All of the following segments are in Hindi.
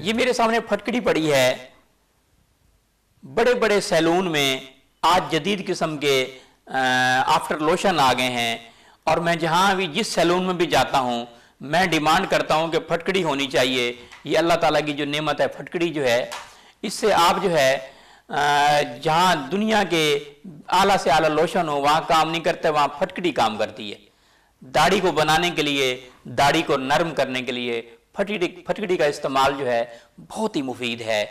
ये मेरे सामने फटकड़ी पड़ी है। बड़े बड़े सैलून में आज जदीद किस्म के आफ्टर लोशन आ गए हैं, और मैं जहाँ भी जिस सैलून में भी जाता हूँ मैं डिमांड करता हूँ कि फटकड़ी होनी चाहिए। ये अल्लाह ताला की जो नेमत है फटकड़ी जो है, इससे आप जो है जहाँ दुनिया के आला से आला लोशन हो वहाँ काम नहीं करते, वहाँ फटकड़ी काम करती है। दाढ़ी को बनाने के लिए, दाढ़ी को नरम करने के लिए फटकड़ी का इस्तेमाल जो है बहुत ही मुफीद है।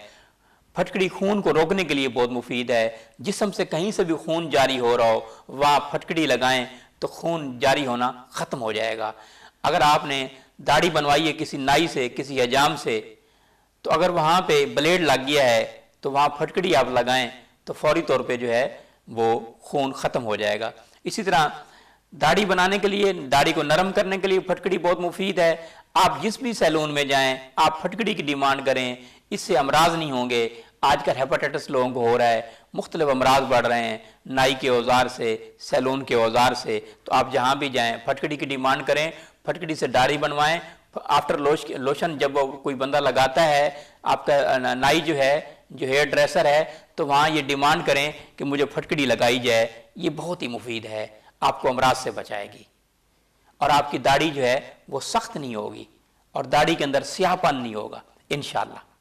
फटकड़ी खून को रोकने के लिए बहुत मुफीद है। जिस्म से कहीं से भी खून जारी हो रहा हो वहाँ फटकड़ी लगाएं तो खून जारी होना ख़त्म हो जाएगा। अगर आपने दाढ़ी बनवाई है किसी नाई से, किसी हजाम से, तो अगर वहाँ पे ब्लेड लग गया है तो वहाँ फटकड़ी आप लगाएं तो फौरी तौर पे जो है वो खून ख़त्म हो जाएगा। इसी तरह दाढ़ी बनाने के लिए, दाढ़ी को नरम करने के लिए फटकड़ी बहुत मुफीद है। आप जिस भी सैलून में जाएं आप फटकड़ी की डिमांड करें, इससे अमराज नहीं होंगे। आजकल हेपेटाइटिस लोगों को हो रहा है, मुख्तलिफ अमराज बढ़ रहे हैं नाई के औजार से, सैलून के औजार से। तो आप जहाँ भी जाएं फटकड़ी की डिमांड करें, फटकड़ी से दाढ़ी बनवाएं। आफ्टर लोशन जब कोई बंदा लगाता है, आपका नाई जो है, जो हेयर ड्रेसर है, तो वहाँ ये डिमांड करें कि मुझे फटकड़ी लगाई जाए। ये बहुत ही मुफीद है, आपको अमराज से बचाएगी और आपकी दाढ़ी जो है वो सख्त नहीं होगी और दाढ़ी के अंदर स्याहपन नहीं होगा इंशाअल्लाह।